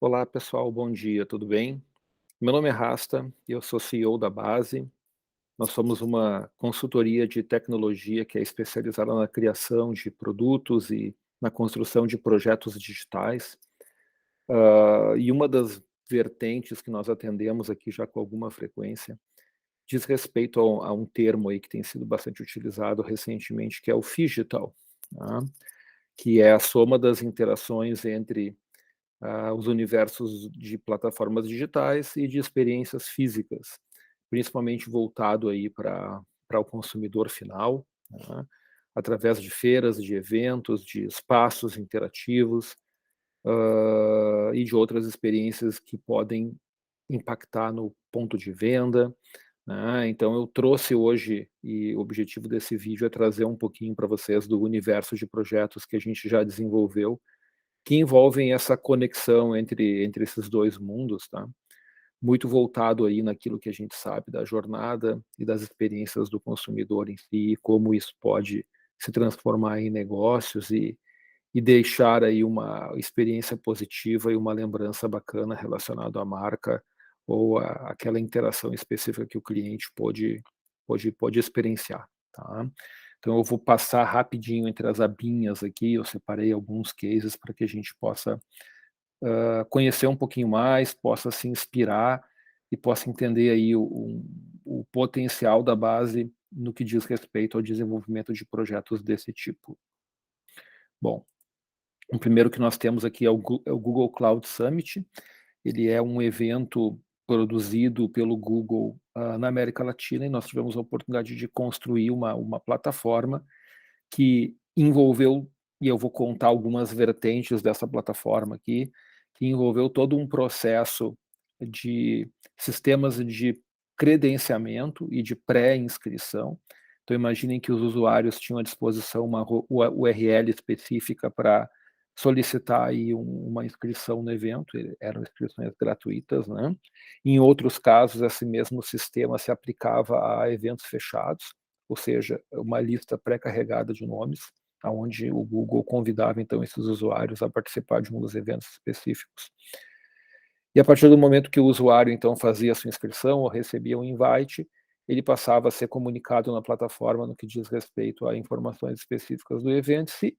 Olá pessoal, bom dia, tudo bem? Meu nome é Rasta e eu sou CEO da Base. Nós somos uma consultoria de tecnologia que é especializada na criação de produtos e na construção de projetos digitais. E uma das vertentes que nós atendemos aqui já com alguma frequência diz respeito a um termo aí que tem sido bastante utilizado recentemente, que é o phygital, tá? Que é a soma das interações entre os universos de plataformas digitais e de experiências físicas, principalmente voltado aí para o consumidor final, né, através de feiras, de eventos, de espaços interativos, e de outras experiências que podem impactar no ponto de venda, né. Então eu trouxe hoje, e o objetivo desse vídeo é trazer um pouquinho para vocês do universo de projetos que a gente já desenvolveu que envolvem essa conexão entre esses 2 mundos, tá. Muito voltado aí naquilo que a gente sabe da jornada e das experiências do consumidor em si, como isso pode se transformar em negócios e deixar aí uma experiência positiva e uma lembrança bacana relacionado à marca ou aquela interação específica que o cliente pôde experienciar, tá. Então eu vou passar rapidinho entre as abinhas aqui, eu separei alguns cases para que a gente possa, conhecer um pouquinho mais, possa se inspirar e possa entender aí o potencial da Base no que diz respeito ao desenvolvimento de projetos desse tipo. Bom, o primeiro que nós temos aqui é o Google Cloud Summit. Ele é um evento produzido pelo Google, na América Latina, e nós tivemos a oportunidade de construir uma plataforma que envolveu, e eu vou contar algumas vertentes dessa plataforma aqui, que envolveu todo um processo de sistemas de credenciamento e de pré-inscrição. Então imaginem que os usuários tinham à disposição uma URL específica para solicitar aí uma inscrição no evento, eram inscrições gratuitas, né. Em outros casos, esse mesmo sistema se aplicava a eventos fechados, ou seja, uma lista pré-carregada de nomes, aonde o Google convidava então esses usuários a participar de um dos eventos específicos. E a partir do momento que o usuário então fazia a sua inscrição ou recebia um invite, ele passava a ser comunicado na plataforma no que diz respeito a informações específicas do evento. Se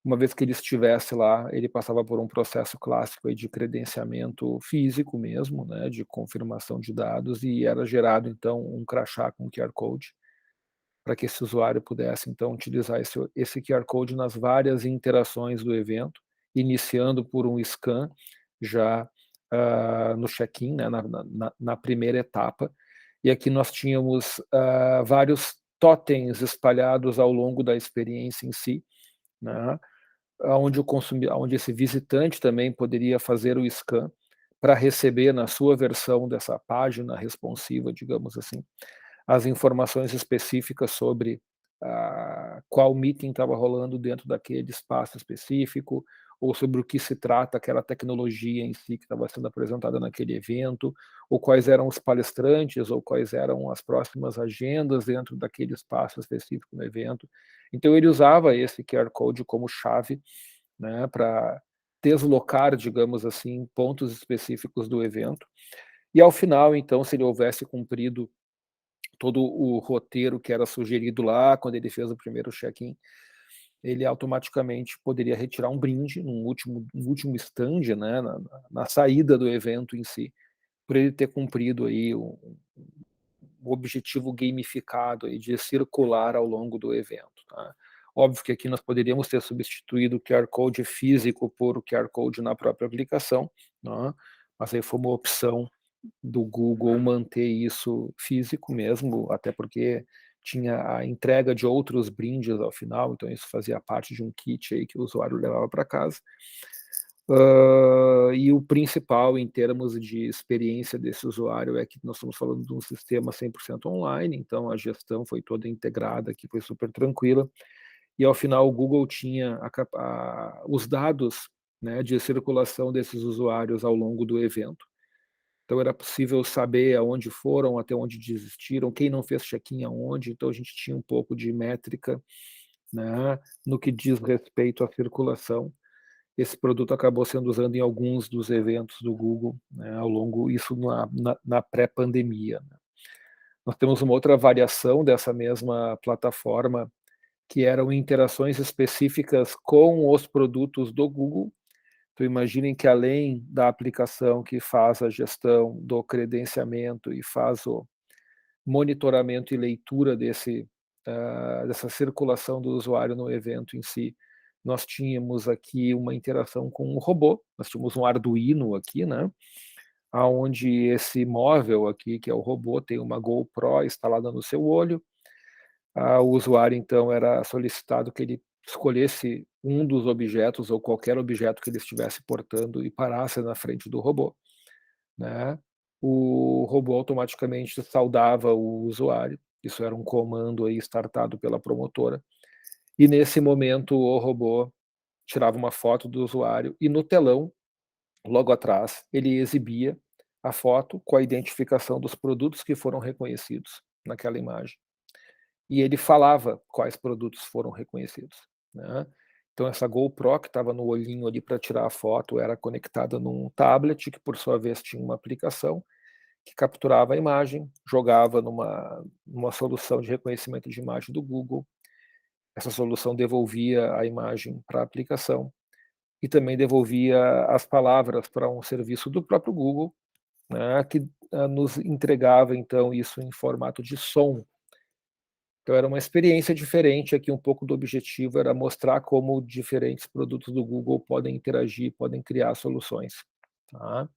uma vez que ele estivesse lá, ele passava por um processo clássico aí de credenciamento físico mesmo, né, de confirmação de dados, e era gerado então um crachá com QR Code, para que esse usuário pudesse então utilizar esse QR Code nas várias interações do evento, iniciando por um scan já, no check-in, né, na primeira etapa. E aqui nós tínhamos, vários totens espalhados ao longo da experiência em si, né, aonde esse visitante também poderia fazer o scan para receber na sua versão dessa página responsiva, digamos assim, as informações específicas sobre, qual meeting estava rolando dentro daquele espaço específico, ou sobre o que se trata aquela tecnologia em si que estava sendo apresentada naquele evento, ou quais eram os palestrantes, ou quais eram as próximas agendas dentro daquele espaço específico no evento. Então ele usava esse QR Code como chave, né, para deslocar, digamos assim, pontos específicos do evento. E ao final, então, se ele houvesse cumprido todo o roteiro que era sugerido lá, quando ele fez o primeiro check-in, ele automaticamente poderia retirar um brinde no último stand, né, na saída do evento em si, por ele ter cumprido aí o objetivo gamificado aí de circular ao longo do evento, tá. Óbvio que aqui nós poderíamos ter substituído o QR Code físico por o QR Code na própria aplicação, né, mas aí foi uma opção do Google manter isso físico mesmo, até porque tinha a entrega de outros brindes ao final, então isso fazia parte de um kit aí que o usuário levava para casa. E o principal em termos de experiência desse usuário é que nós estamos falando de um sistema 100% online, então a gestão foi toda integrada, que foi super tranquila, e ao final o Google tinha os dados, né, de circulação desses usuários ao longo do evento. Então era possível saber aonde foram, até onde desistiram, quem não fez check-in aonde, então a gente tinha um pouco de métrica, né, no que diz respeito à circulação. esse produto acabou sendo usado em alguns dos eventos do Google, né, ao longo isso na pré-pandemia, né. Nós temos uma outra variação dessa mesma plataforma, que eram interações específicas com os produtos do Google. Então imaginem que além da aplicação que faz a gestão do credenciamento e faz o monitoramento e leitura dessa circulação do usuário no evento em si, nós tínhamos aqui uma interação com um robô, nós tínhamos um Arduino aqui, né, aonde esse móvel aqui, que é o robô, tem uma GoPro instalada no seu olho. O usuário então era solicitado que ele escolhesse um dos objetos ou qualquer objeto que ele estivesse portando e parasse na frente do robô, né. O robô automaticamente saudava o usuário, isso era um comando aí startado pela promotora, e nesse momento o robô tirava uma foto do usuário e no telão, logo atrás, ele exibia a foto com a identificação dos produtos que foram reconhecidos naquela imagem. E ele falava quais produtos foram reconhecidos, né. Então essa GoPro que estava no olhinho ali para tirar a foto era conectada num tablet que por sua vez tinha uma aplicação que capturava a imagem, jogava numa solução de reconhecimento de imagem do Google, essa solução devolvia a imagem para a aplicação e também devolvia as palavras para um serviço do próprio Google, né, que, nos entregava então isso em formato de som. Então era uma experiência diferente, aqui um pouco do objetivo era mostrar como diferentes produtos do Google podem interagir, podem criar soluções, tá.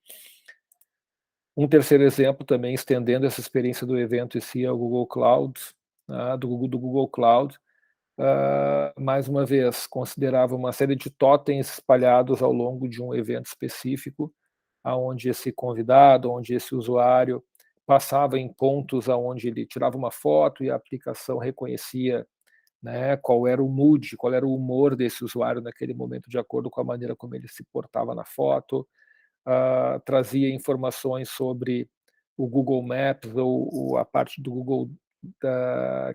Um terceiro exemplo também estendendo essa experiência do evento em si é o Google Cloud, tá, do Google Cloud, mais uma vez, considerava uma série de totens espalhados ao longo de um evento específico, aonde esse convidado, onde esse usuário passava em pontos aonde ele tirava uma foto e a aplicação reconhecia, né, qual era o mood, qual era o humor desse usuário naquele momento, de acordo com a maneira como ele se portava na foto, trazia informações sobre o Google Maps ou a parte do Google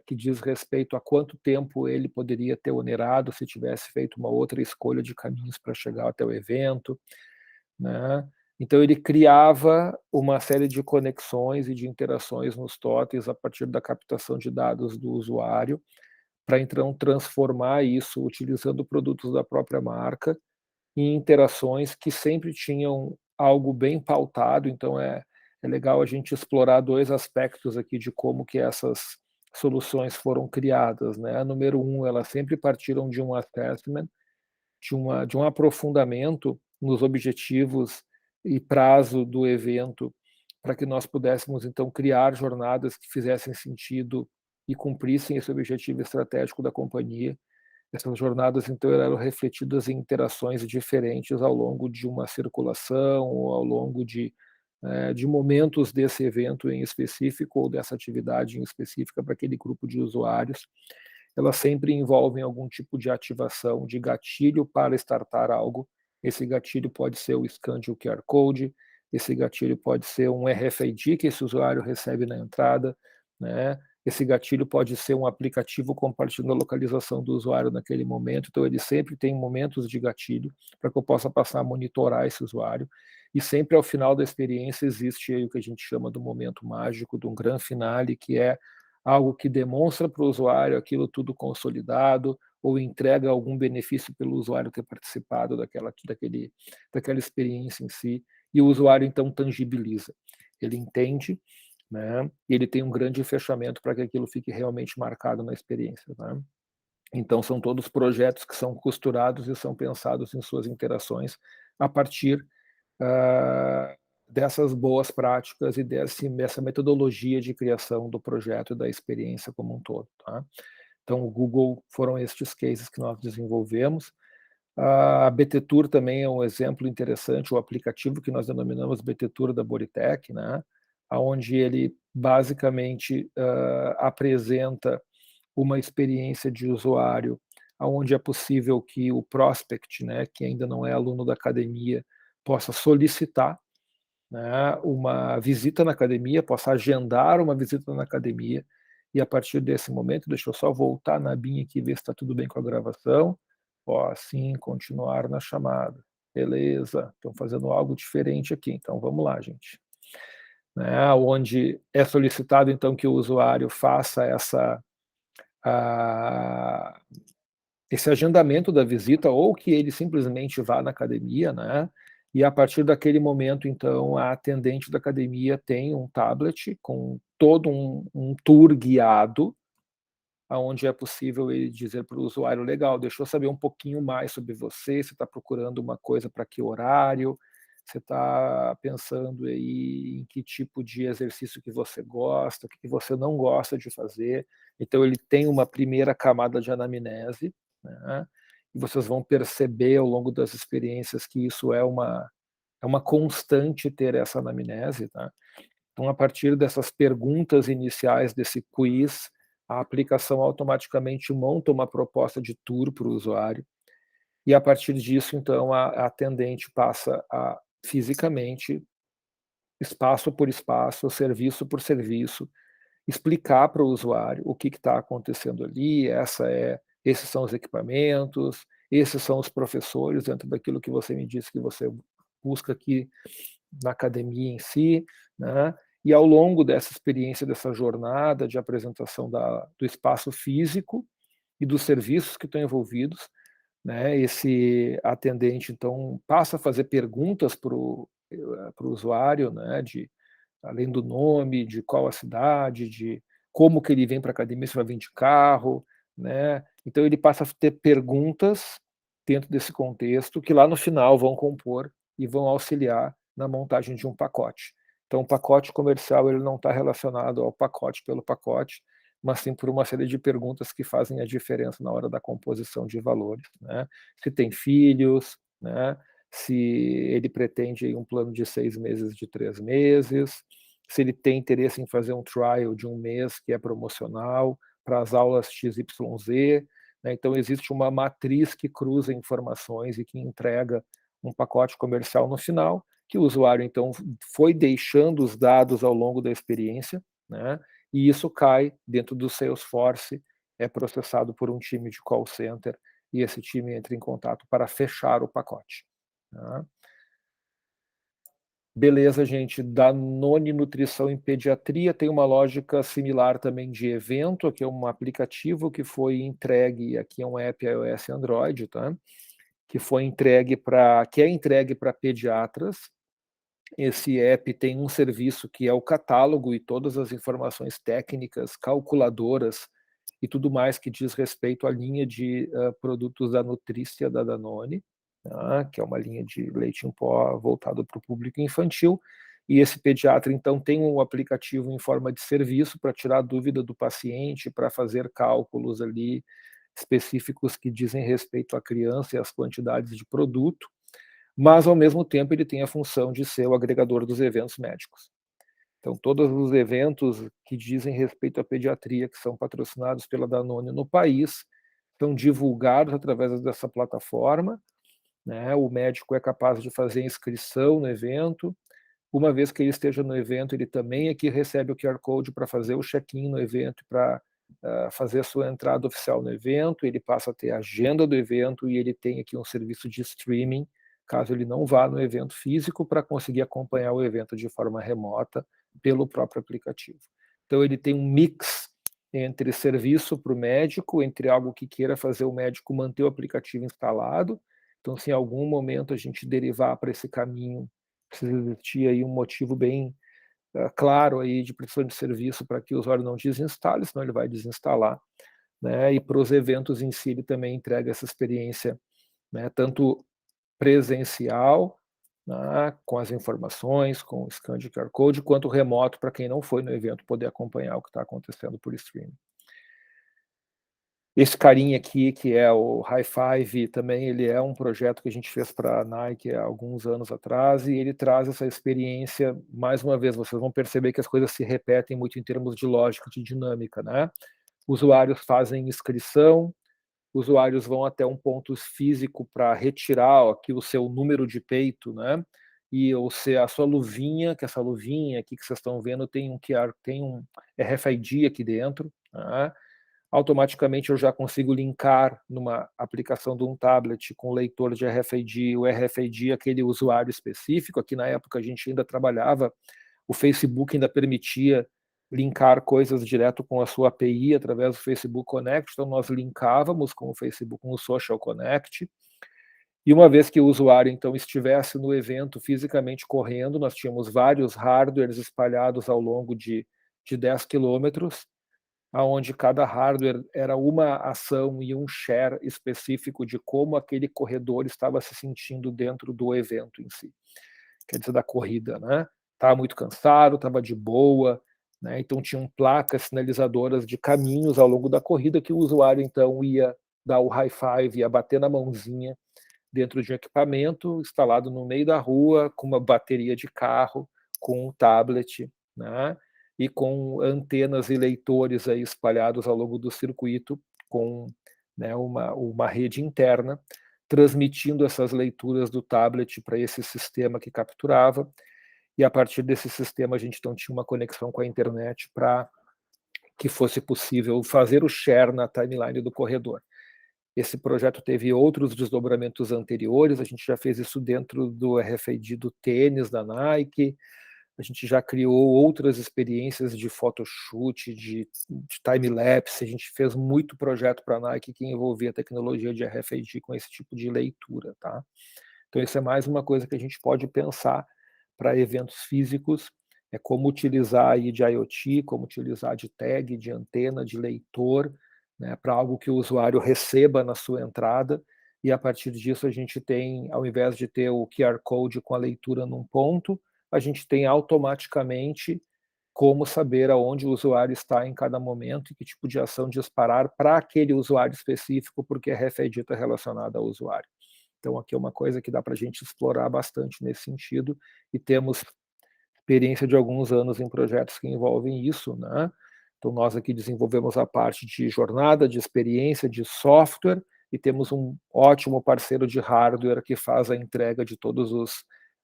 que diz respeito a quanto tempo ele poderia ter onerado se tivesse feito uma outra escolha de caminhos para chegar até o evento, né. Então ele criava uma série de conexões e de interações nos totens a partir da captação de dados do usuário, para então transformar isso utilizando produtos da própria marca, em interações que sempre tinham algo bem pautado, então é legal a gente explorar 2 aspectos aqui de como que essas soluções foram criadas, né. Número um, elas sempre partiram de um assessment, de um aprofundamento nos objetivos e prazo do evento, para que nós pudéssemos então criar jornadas que fizessem sentido e cumprissem esse objetivo estratégico da companhia. Essas jornadas, então, eram refletidas em interações diferentes ao longo de uma circulação ou ao longo de momentos desse evento em específico ou dessa atividade em específica para aquele grupo de usuários. Elas sempre envolvem algum tipo de ativação de gatilho para startar algo. Esse gatilho pode ser o scan de um QR Code, esse gatilho pode ser um RFID que esse usuário recebe na entrada, né. Esse gatilho pode ser um aplicativo compartilhando a localização do usuário naquele momento, então ele sempre tem momentos de gatilho, para que eu possa passar a monitorar esse usuário, e sempre ao final da experiência existe aí o que a gente chama do momento mágico, de um grand finale, que é algo que demonstra para o usuário aquilo tudo consolidado, ou entrega algum benefício pelo usuário ter participado daquela experiência em si, e o usuário então tangibiliza. Ele entende, né, e ele tem um grande fechamento para que aquilo fique realmente marcado na experiência, né. Então são todos projetos que são costurados e são pensados em suas interações a partir, hã, dessas boas práticas e dessa metodologia de criação do projeto e da experiência como um todo, tá. Então o Google foram estes cases que nós desenvolvemos. A BT Tour também é um exemplo interessante, o aplicativo que nós denominamos BT Tour da Bodytech, né, aonde ele basicamente, apresenta uma experiência de usuário, aonde é possível que o prospect, né, que ainda não é aluno da academia, possa solicitar, né, uma visita na academia, possa agendar uma visita na academia, e a partir desse momento, deixa eu só voltar na abinha aqui e ver se está tudo bem com a gravação. Ó, sim, continuar na chamada. Beleza, estão fazendo algo diferente aqui, então vamos lá, gente. Né, onde é solicitado, então, que o usuário faça a esse agendamento da visita ou que ele simplesmente vá na academia, né, e a partir daquele momento, então, a atendente da academia tem um tablet com todo um tour guiado, aonde é possível ele dizer para o usuário: "Legal, deixa eu saber um pouquinho mais sobre você está procurando uma coisa para que horário? Você está pensando aí em que tipo de exercício que você gosta, o que que você não gosta de fazer?". Então ele tem uma primeira camada de anamnese, né, e vocês vão perceber ao longo das experiências que isso é uma constante ter essa anamnese, tá. Então, a partir dessas perguntas iniciais desse quiz, a aplicação automaticamente monta uma proposta de tour para o usuário, e a partir disso, então, a atendente passa a fisicamente, espaço por espaço, serviço por serviço, explicar para o usuário o que está acontecendo ali, esses são os equipamentos, esses são os professores dentro daquilo que você me disse que você busca aqui na academia em si, né, e ao longo dessa experiência, dessa jornada de apresentação do espaço físico e dos serviços que estão envolvidos, né, esse atendente, então, passa a fazer perguntas para o usuário, né, de além do nome, de qual a cidade, de como que ele vem para a academia, se vai vir de carro, né. Então ele passa a ter perguntas dentro desse contexto, que lá no final vão compor e vão auxiliar na montagem de um pacote. Então o pacote comercial ele não está relacionado ao pacote pelo pacote, mas sim por uma série de perguntas que fazem a diferença na hora da composição de valores, né. Se tem filhos, né, se ele pretende aí um plano de 6 meses, de 3 meses, se ele tem interesse em fazer um trial de 1 mês que é promocional, para as aulas XYZ, né, então existe uma matriz que cruza informações e que entrega um pacote comercial no final, que o usuário então foi deixando os dados ao longo da experiência, né, e isso cai dentro do Salesforce, é processado por um time de call center, e esse time entra em contato para fechar o pacote. Tá. Beleza, gente. Danone Nutrição em Pediatria tem uma lógica similar também de evento, que é um aplicativo que foi entregue, aqui é um app iOS e Android, tá, que é entregue para pediatras. Esse app tem um serviço que é o catálogo e todas as informações técnicas, calculadoras e tudo mais que diz respeito à linha de, produtos da Nutrícia da Danone, tá, que é uma linha de leite em pó voltado para o público infantil, e esse pediatra então tem um aplicativo em forma de serviço para tirar a dúvida do paciente, para fazer cálculos ali específicos que dizem respeito à criança e às quantidades de produto, mas ao mesmo tempo ele tem a função de ser o agregador dos eventos médicos. Então todos os eventos que dizem respeito à pediatria, que são patrocinados pela Danone no país, são divulgados através dessa plataforma, né, o médico é capaz de fazer inscrição no evento, uma vez que ele esteja no evento, ele também aqui recebe o QR Code para fazer o check-in no evento, para fazer a sua entrada oficial no evento, ele passa a ter a agenda do evento e ele tem aqui um serviço de streaming, caso ele não vá no evento físico, para conseguir acompanhar o evento de forma remota pelo próprio aplicativo. Então ele tem um mix entre serviço para o médico, entre algo que queira fazer o médico manter o aplicativo instalado, então se em algum momento a gente derivar para esse caminho, precisa existir aí um motivo bem, claro aí de prestação de serviço para que o usuário não desinstale, senão ele vai desinstalar, né, e para os eventos em si ele também entrega essa experiência, né, tanto presencial, né, com as informações, com o scan de QR Code, quanto remoto para quem não foi no evento poder acompanhar o que está acontecendo por streaming. Esse carinha aqui, que é o High Five, também ele é um projeto que a gente fez para a Nike há alguns anos atrás, e ele traz essa experiência, mais uma vez, vocês vão perceber que as coisas se repetem muito em termos de lógica, de dinâmica, né. Usuários fazem inscrição, usuários vão até um ponto físico para retirar aqui o seu número de peito, né, e ou se a sua luvinha, que essa luvinha aqui que vocês estão vendo tem um QR, tem um RFID aqui dentro, né. automaticamente eu já consigo linkar numa aplicação de um tablet com leitor de RFID, o RFID aquele usuário específico. Aqui na época a gente ainda trabalhava, o Facebook ainda permitia linkar coisas direto com a sua API através do Facebook Connect, então nós linkávamos com o Facebook, com o Social Connect, e uma vez que o usuário, então, estivesse no evento fisicamente correndo, nós tínhamos vários hardwares espalhados ao longo de 10 quilômetros, aonde cada hardware era uma ação e um share específico de como aquele corredor estava se sentindo dentro do evento em si, quer dizer, da corrida, né? Estava muito cansado, estava de boa, né? Então tinham placas sinalizadoras de caminhos ao longo da corrida que o usuário, então, ia dar o high five, ia bater na mãozinha dentro de um equipamento instalado no meio da rua, com uma bateria de carro, com um tablet, né? E com antenas e leitores aí espalhados ao longo do circuito, com, né, uma rede interna, transmitindo essas leituras do tablet para esse sistema que capturava, e a partir desse sistema a gente então tinha uma conexão com a internet para que fosse possível fazer o share na timeline do corredor. Esse projeto teve outros desdobramentos anteriores, a gente já fez isso dentro do RFID do tênis da Nike, a gente já criou outras experiências de photoshoot, de time-lapse, a gente fez muito projeto para a Nike que envolvia tecnologia de RFID com esse tipo de leitura, tá? Então isso é mais uma coisa que a gente pode pensar para eventos físicos, é como utilizar aí de IoT, como utilizar de tag, de antena, de leitor, né, para algo que o usuário receba na sua entrada, e a partir disso a gente tem, ao invés de ter o QR Code com a leitura num ponto, a gente tem automaticamente como saber aonde o usuário está em cada momento e que tipo de ação disparar para aquele usuário específico, porque a RFID está relacionada ao usuário. Então aqui é uma coisa que dá para a gente explorar bastante nesse sentido, e temos experiência de alguns anos em projetos que envolvem isso, né? Então nós aqui desenvolvemos a parte de jornada, de experiência, de software, e temos um ótimo parceiro de hardware que faz a entrega de todos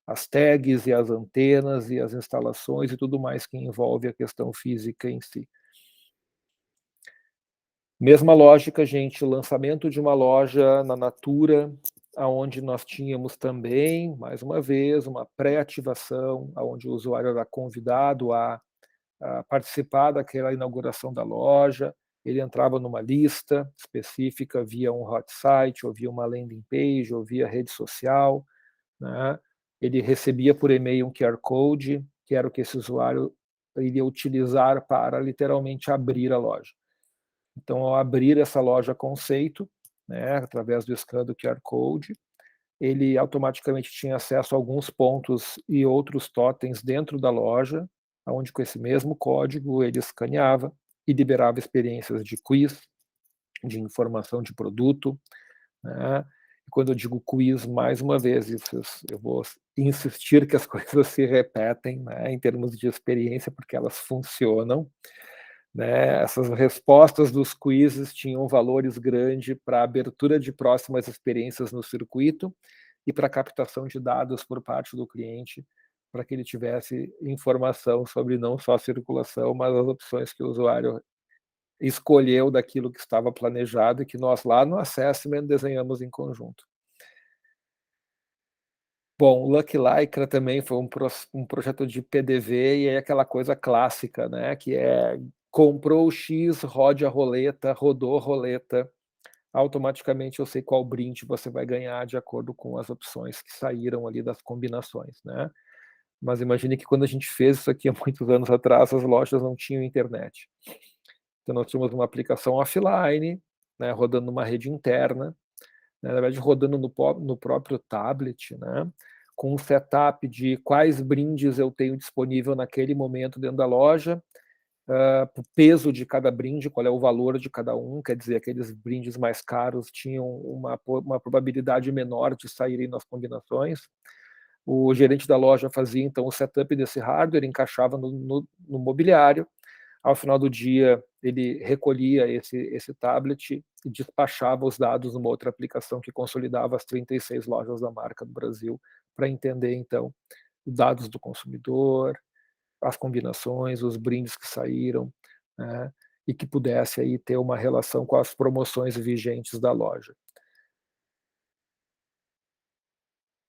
as tags e as antenas e as instalações e tudo mais que envolve a questão física em si. Mesma lógica, gente, o lançamento de uma loja na Natura, aonde nós tínhamos também, mais uma vez, uma pré-ativação, onde o usuário era convidado a participar daquela inauguração da loja, ele entrava numa lista específica via um hot site, ou via uma landing page, ou via rede social, né? Ele recebia por e-mail um QR Code, que era o que esse usuário iria utilizar para literalmente abrir a loja. Então, ao abrir essa loja conceito, né, através do scan do QR Code, ele automaticamente tinha acesso a alguns pontos e outros totens dentro da loja, onde com esse mesmo código ele escaneava e liberava experiências de quiz, de informação de produto, né? E quando eu digo quiz, mais uma vez, eu vou insistir que as coisas se repetem, né, em termos de experiência, porque elas funcionam, né? Essas respostas dos quizzes tinham valores grandes para abertura de próximas experiências no circuito e para captação de dados por parte do cliente, para que ele tivesse informação sobre não só a circulação, mas as opções que o usuário escolheu daquilo que estava planejado e que nós lá no Assessment desenhamos em conjunto. Bom, o Lucky Lycra também foi um projeto de PDV, e é aquela coisa clássica, né, que é comprou o X, rode a roleta, rodou a roleta, automaticamente eu sei qual brinde você vai ganhar de acordo com as opções que saíram ali das combinações, né. Mas imagine que quando a gente fez isso aqui há muitos anos atrás, as lojas não tinham internet. Então nós tínhamos uma aplicação offline, né, rodando numa rede interna, na verdade rodando no próprio tablet, né, com um setup de quais brindes eu tenho disponível naquele momento dentro da loja, o peso de cada brinde, qual é o valor de cada um, quer dizer, aqueles brindes mais caros tinham uma probabilidade menor de saírem nas combinações. O gerente da loja fazia então o setup desse hardware, encaixava no mobiliário, ao final do dia ele recolhia esse tablet e despachava os dados numa outra aplicação que consolidava as 36 lojas da marca do Brasil, para entender então os dados do consumidor, as combinações, os brindes que saíram, né. e que pudesse aí ter uma relação com as promoções vigentes da loja.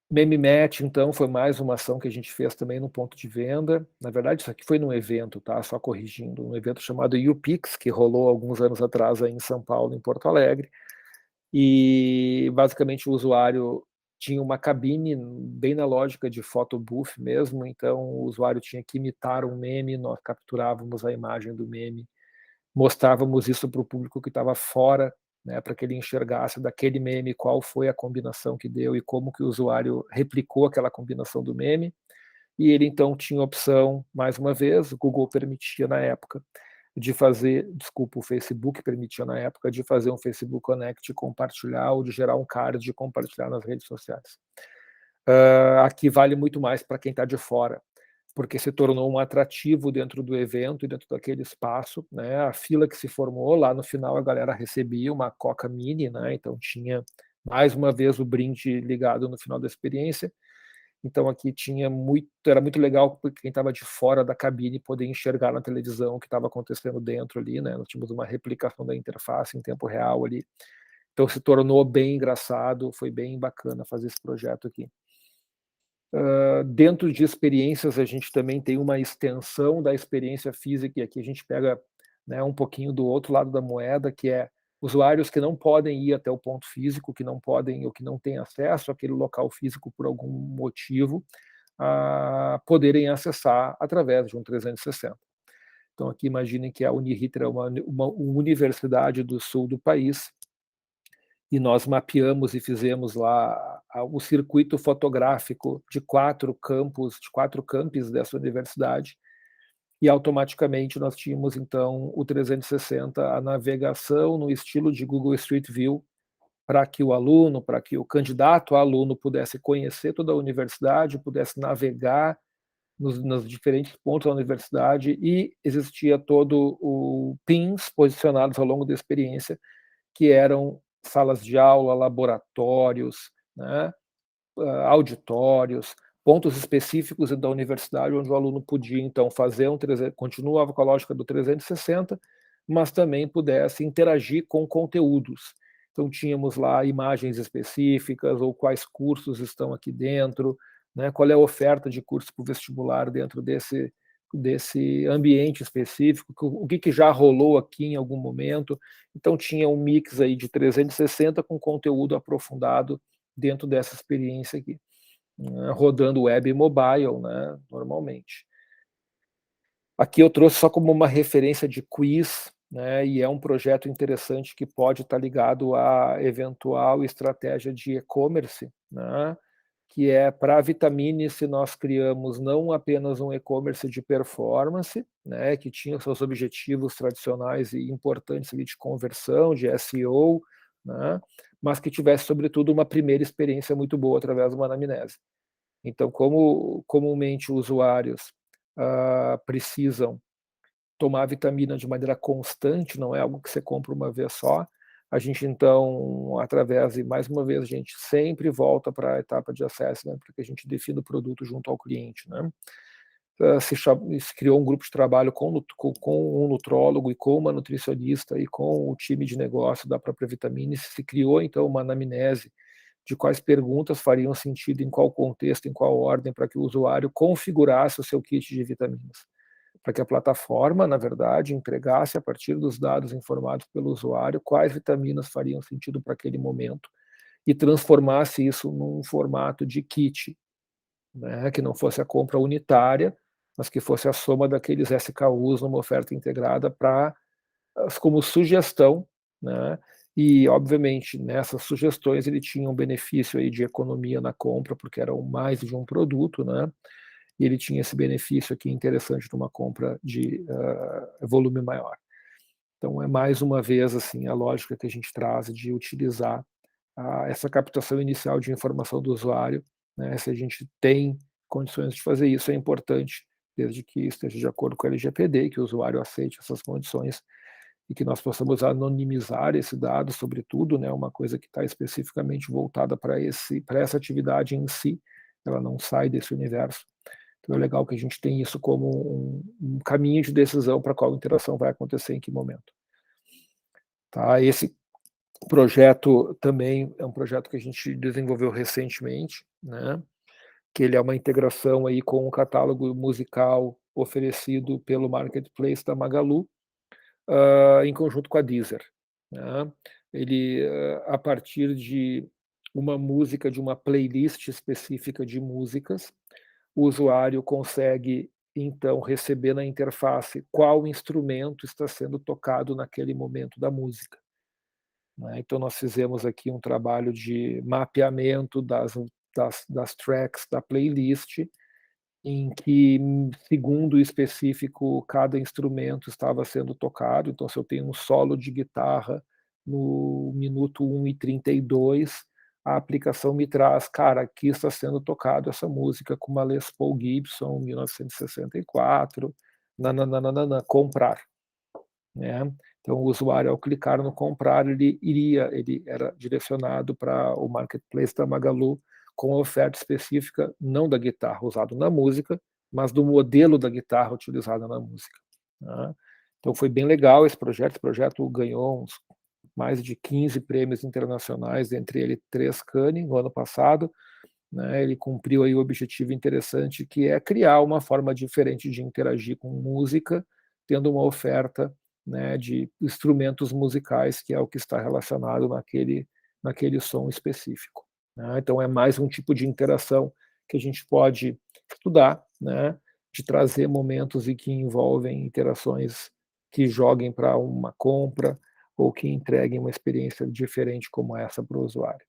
Meme Match, então, foi mais uma ação que a gente fez também no ponto de venda. Na verdade, isso aqui foi num evento, tá? Só corrigindo, um evento chamado YouPix, que rolou alguns anos atrás aí em São Paulo, em Porto Alegre. E basicamente o usuário tinha uma cabine bem na lógica de photo booth mesmo, então o usuário tinha que imitar um meme, nós capturávamos a imagem do meme, mostrávamos isso para o público que estava fora, né, para que ele enxergasse daquele meme qual foi a combinação que deu e como que o usuário replicou aquela combinação do meme. E ele então tinha opção, mais uma vez, o Google permitia na época, de fazer, desculpa, o Facebook permitia na época de fazer um Facebook Connect, compartilhar ou de gerar um card e compartilhar nas redes sociais. Aqui vale muito mais para quem está de fora, porque se tornou um atrativo dentro do evento e dentro daquele espaço, né? A fila que se formou, lá no final a galera recebia uma Coca Mini, né? Então tinha mais uma vez o brinde ligado no final da experiência. Então aqui era muito legal porque quem estava de fora da cabine poder enxergar na televisão o que estava acontecendo dentro ali, né? Nós tínhamos uma replicação da interface em tempo real ali. Então se tornou bem engraçado, foi bem bacana fazer esse projeto aqui. Dentro de experiências, a gente também tem uma extensão da experiência física, e aqui a gente pega, né, um pouquinho do outro lado da moeda, que é usuários que não podem ir até o ponto físico, que não podem ou que não têm acesso àquele local físico por algum motivo, a poderem acessar através de um 360. Então aqui imaginem que a Uniriter é uma universidade do sul do país, e nós mapeamos e fizemos lá o circuito fotográfico de 4 campos dessa universidade, e automaticamente nós tínhamos então o 360, a navegação no estilo de Google Street View, para que o aluno, para que o candidato a aluno pudesse conhecer toda a universidade, pudesse navegar nos diferentes pontos da universidade, e existia todo o pins posicionados ao longo da experiência, que eram salas de aula, laboratórios, né, auditórios, pontos específicos da universidade onde o aluno podia então fazer continuava com a lógica do 360, mas também pudesse interagir com conteúdos. Então tínhamos lá imagens específicas ou quais cursos estão aqui dentro, né, qual é a oferta de curso para o vestibular dentro desse ambiente específico, o que já rolou aqui em algum momento. Então tinha um mix aí de 360 com conteúdo aprofundado dentro dessa experiência aqui, né, rodando web e mobile, né, normalmente. Aqui eu trouxe só como uma referência de quiz, né, e é um projeto interessante que pode estar ligado à eventual estratégia de e-commerce, né, que é para a Vitamine, se nós criamos não apenas um e-commerce de performance, né, que tinha seus objetivos tradicionais e importantes ali de conversão, de SEO, né, mas que tivesse, sobretudo, uma primeira experiência muito boa através de uma anamnese. Então, como comumente usuários precisam tomar vitamina de maneira constante, não é algo que você compra uma vez só, a gente então, através, e mais uma vez, a gente sempre volta para a etapa de assessment, né, porque a gente define o produto junto ao cliente, né? Se criou um grupo de trabalho com um nutrólogo e com uma nutricionista e com o time de negócio da própria Vitamine, se criou então uma anamnese de quais perguntas fariam sentido, em qual contexto, em qual ordem, para que o usuário configurasse o seu kit de vitaminas, para que a plataforma, na verdade, entregasse a partir dos dados informados pelo usuário quais vitaminas fariam sentido para aquele momento e transformasse isso num formato de kit, né, que não fosse a compra unitária, mas que fosse a soma daqueles SKUs numa oferta integrada como sugestão, né, e obviamente nessas sugestões ele tinha um benefício aí de economia na compra, porque eram mais de um produto, né, e ele tinha esse benefício aqui interessante de uma compra de volume maior. Então é mais uma vez assim a lógica que a gente traz de utilizar essa captação inicial de informação do usuário, né, se a gente tem condições de fazer isso, é importante, desde que esteja de acordo com a LGPD, que o usuário aceite essas condições e que nós possamos anonimizar esse dado, sobretudo, né, uma coisa que está especificamente voltada para essa atividade em si, ela não sai desse universo. Então é legal que a gente tem isso como um caminho de decisão para qual interação vai acontecer em que momento. Tá, esse projeto também é um projeto que a gente desenvolveu recentemente, né, que ele é uma integração aí com o catálogo musical oferecido pelo marketplace da Magalu, em conjunto com a Deezer, né. Ele, a partir de uma música, de uma playlist específica de músicas, o usuário consegue, então, receber na interface qual instrumento está sendo tocado naquele momento da música, né. Então nós fizemos aqui um trabalho de mapeamento das tracks da playlist, em que, segundo o específico, cada instrumento estava sendo tocado. Então, se eu tenho um solo de guitarra no minuto 1:32, a aplicação me traz: "Cara, aqui está sendo tocado essa música com uma Les Paul Gibson 1964, nã-nã-nã-nã-nã, comprar", né. Então o usuário, ao clicar no comprar, ele era direcionado para o marketplace da Magalu com a oferta específica, não da guitarra usado na música, mas do modelo da guitarra utilizada na música, né. Então foi bem legal esse projeto ganhou mais de 15 prêmios internacionais, entre ele 3 Cannes no ano passado, né. Ele cumpriu aí o objetivo interessante, que é criar uma forma diferente de interagir com música, tendo uma oferta, né, de instrumentos musicais, que é o que está relacionado naquele som específico, né. Então é mais um tipo de interação que a gente pode estudar, né, de trazer momentos e que envolvem interações que joguem para uma compra, ou que entreguem uma experiência diferente como essa para o usuário.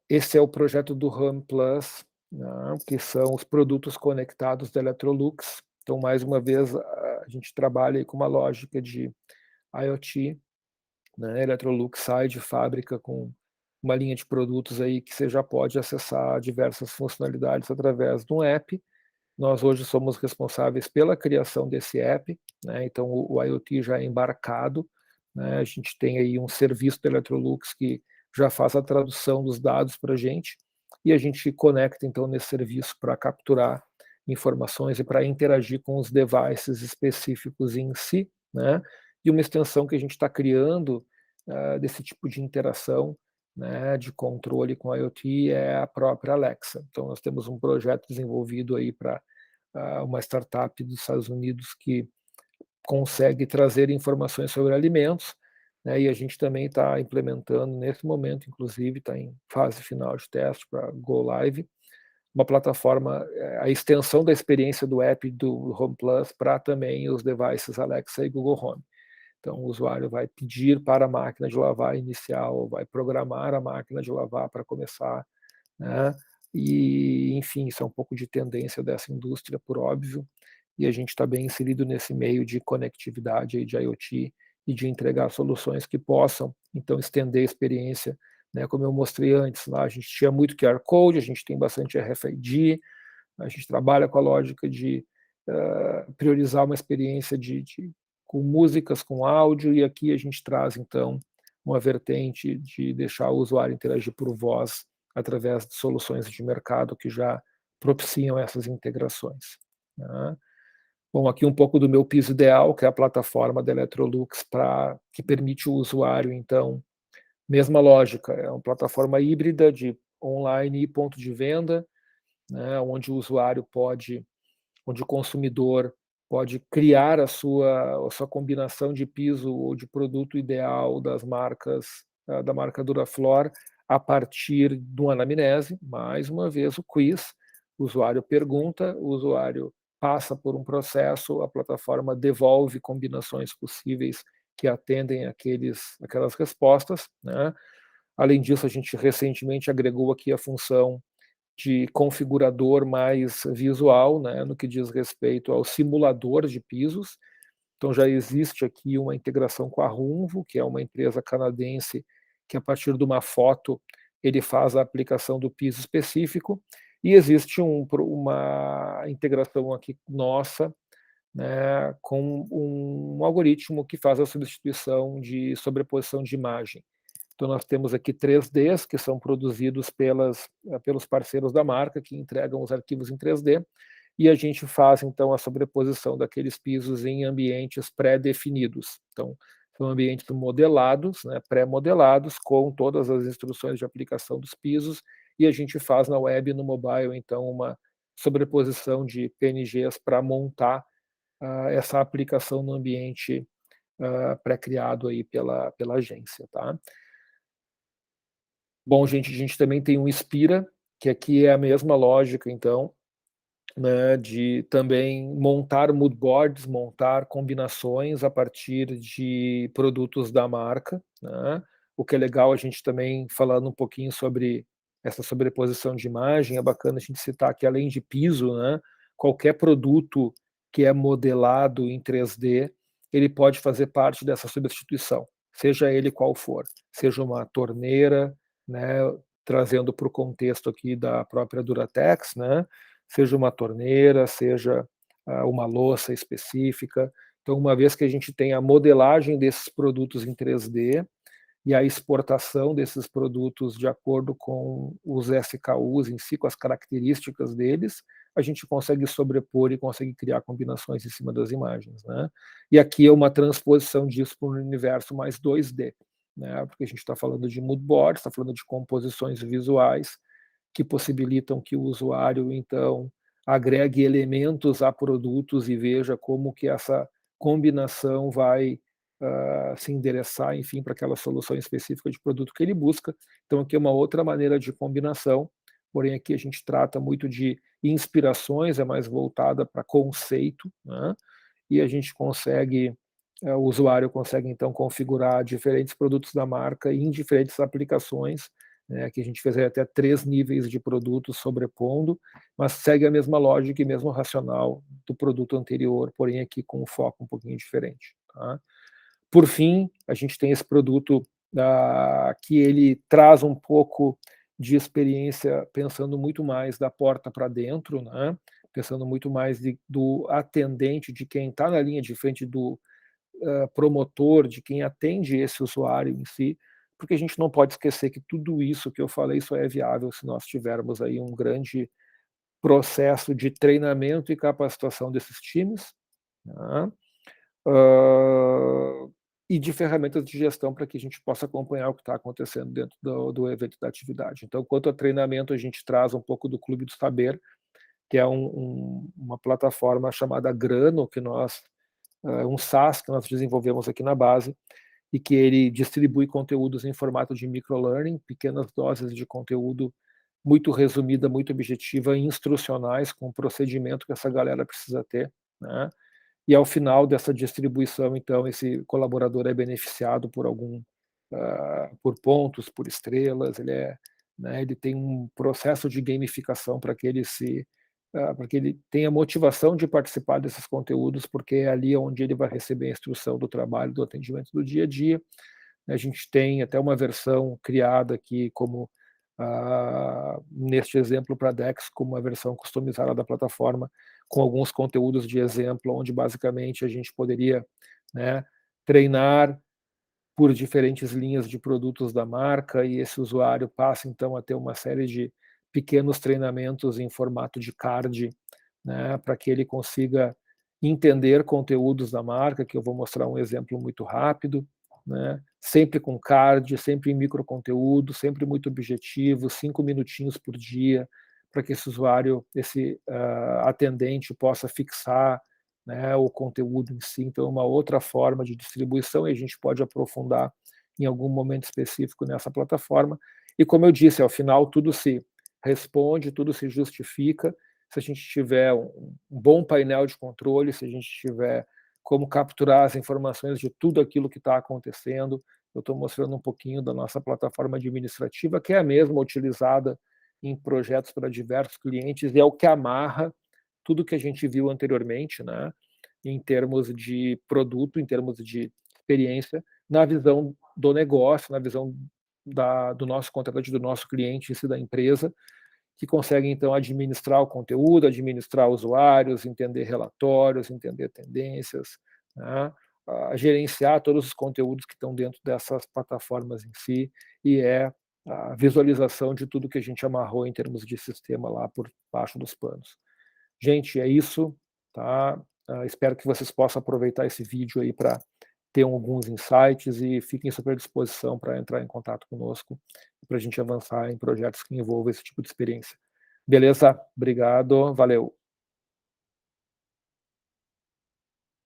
Esse é o projeto do Home Plus, né, que são os produtos conectados da Electrolux. Então, mais uma vez, a gente trabalha aí com uma lógica de IoT, né. A Electrolux sai de fábrica com uma linha de produtos aí que você já pode acessar diversas funcionalidades através de um app. Nós hoje somos responsáveis pela criação desse app, né, então o IoT já é embarcado, né, a gente tem aí um serviço da Electrolux que já faz a tradução dos dados para a gente, e a gente conecta então nesse serviço para capturar informações e para interagir com os devices específicos em si, né, e uma extensão que a gente está criando, desse tipo de interação, né, de controle com IoT é a própria Alexa. Então nós temos um projeto desenvolvido aí para uma startup dos Estados Unidos que consegue trazer informações sobre alimentos, né, e a gente também está implementando nesse momento, inclusive, está em fase final de teste para go live, uma plataforma, a extensão da experiência do app do Home Plus para também os devices Alexa e Google Home. Então o usuário vai pedir para a máquina de lavar iniciar ou vai programar a máquina de lavar para começar, né, e enfim, isso é um pouco de tendência dessa indústria, por óbvio, e a gente está bem inserido nesse meio de conectividade aí de IoT e de entregar soluções que possam, então, estender a experiência, né, como eu mostrei antes, lá a gente tinha muito QR Code, a gente tem bastante RFID, a gente trabalha com a lógica de, priorizar uma experiência de com músicas, com áudio, e aqui a gente traz, então, uma vertente de deixar o usuário interagir por voz, através de soluções de mercado que já propiciam essas integrações, né. Bom, aqui um pouco do meu piso ideal, que é a plataforma da Electrolux que permite o usuário, então, mesma lógica, é uma plataforma híbrida de online e ponto de venda, né, onde o consumidor pode criar a sua combinação de piso ou de produto ideal das marcas, da marca Duraflor, a partir de uma anamnese, mais uma vez o quiz, o usuário pergunta, o usuário passa por um processo, a plataforma devolve combinações possíveis que atendem aquelas respostas, né. Além disso, a gente recentemente agregou aqui a função de configurador mais visual, né, no que diz respeito ao simulador de pisos. Então já existe aqui uma integração com a Runvo, que é uma empresa canadense que, a partir de uma foto, ele faz a aplicação do piso específico, e existe uma integração aqui nossa, né, com um algoritmo que faz a substituição de sobreposição de imagem. Então nós temos aqui 3Ds, que são produzidos pelos parceiros da marca, que entregam os arquivos em 3D, e a gente faz, então, a sobreposição daqueles pisos em ambientes pré-definidos. Então, são ambientes modelados, né, pré-modelados, com todas as instruções de aplicação dos pisos, e a gente faz na web e no mobile, então, uma sobreposição de PNGs para montar essa aplicação no ambiente pré-criado aí pela agência. Tá? Bom, gente, a gente também tem um Inspira, que aqui é a mesma lógica, então, né, de também montar mood boards, montar combinações a partir de produtos da marca, né? O que é legal a gente também falando um pouquinho sobre essa sobreposição de imagem, é bacana a gente citar que além de piso, né, qualquer produto que é modelado em 3D, ele pode fazer parte dessa substituição, seja ele qual for, seja uma torneira, né, trazendo para o contexto aqui da própria Duratex, né, seja uma torneira, seja uma louça específica. Então, uma vez que a gente tem a modelagem desses produtos em 3D e a exportação desses produtos de acordo com os SKUs em si, com as características deles, a gente consegue sobrepor e consegue criar combinações em cima das imagens. Né? E aqui é uma transposição disso para um universo mais 2D, né? Porque a gente está falando de mood boards, está falando de composições visuais, que possibilitam que o usuário, então, agregue elementos a produtos e veja como que essa combinação vai se endereçar, enfim, para aquela solução específica de produto que ele busca. Então, aqui é uma outra maneira de combinação, porém aqui a gente trata muito de inspirações, é mais voltada para conceito, né? E a gente consegue, o usuário consegue, então, configurar diferentes produtos da marca em diferentes aplicações, né, que a gente fez até 3 níveis de produtos sobrepondo, mas segue a mesma lógica e mesmo racional do produto anterior, porém aqui com um foco um pouquinho diferente. Tá? Por fim, a gente tem esse produto que ele traz um pouco de experiência pensando muito mais da porta para dentro, né? Pensando muito mais do atendente, de quem está na linha de frente do promotor, de quem atende esse usuário em si, porque a gente não pode esquecer que tudo isso que eu falei só é viável se nós tivermos aí um grande processo de treinamento e capacitação desses times, né? E de ferramentas de gestão para que a gente possa acompanhar o que está acontecendo dentro do evento da atividade. Então, quanto a treinamento, a gente traz um pouco do Clube do Saber, que é uma plataforma chamada Grano, que um SaaS que nós desenvolvemos aqui na base, e que ele distribui conteúdos em formato de microlearning, pequenas doses de conteúdo muito resumida, muito objetiva, instrucionais, com o procedimento que essa galera precisa ter, né? E ao final dessa distribuição, então, esse colaborador é beneficiado por pontos, por estrelas, né, ele tem um processo de gamificação para que para que ele tenha motivação de participar desses conteúdos, porque é ali onde ele vai receber a instrução do trabalho, do atendimento do dia a dia. A gente tem até uma versão criada aqui como neste exemplo para a Dex, como uma versão customizada da plataforma, com alguns conteúdos de exemplo, onde basicamente a gente poderia, né, treinar por diferentes linhas de produtos da marca, e esse usuário passa então a ter uma série de pequenos treinamentos em formato de card, né, para que ele consiga entender conteúdos da marca, que eu vou mostrar um exemplo muito rápido, né, sempre com card, sempre em microconteúdo, sempre muito objetivo, 5 minutinhos por dia, para que esse usuário, esse atendente possa fixar, né, o conteúdo em si. Então, é uma outra forma de distribuição, e a gente pode aprofundar em algum momento específico nessa plataforma. E como eu disse, ao final tudo se responde, tudo se justifica, se a gente tiver um bom painel de controle, se a gente tiver como capturar as informações de tudo aquilo que está acontecendo. Eu estou mostrando um pouquinho da nossa plataforma administrativa, que é a mesma utilizada em projetos para diversos clientes, e é o que amarra tudo que a gente viu anteriormente, né, em termos de produto, em termos de experiência, na visão do negócio, na visão do nosso contratante, do nosso cliente, da empresa, que consegue, então, administrar o conteúdo, administrar usuários, entender relatórios, entender tendências, né, a gerenciar todos os conteúdos que estão dentro dessas plataformas em si, e é a visualização de tudo que a gente amarrou em termos de sistema lá por baixo dos panos. Gente, é isso, tá? Espero que vocês possam aproveitar esse vídeo aí para ter alguns insights e fiquem super à disposição para entrar em contato conosco, para a gente avançar em projetos que envolvam esse tipo de experiência. Beleza? Obrigado, valeu!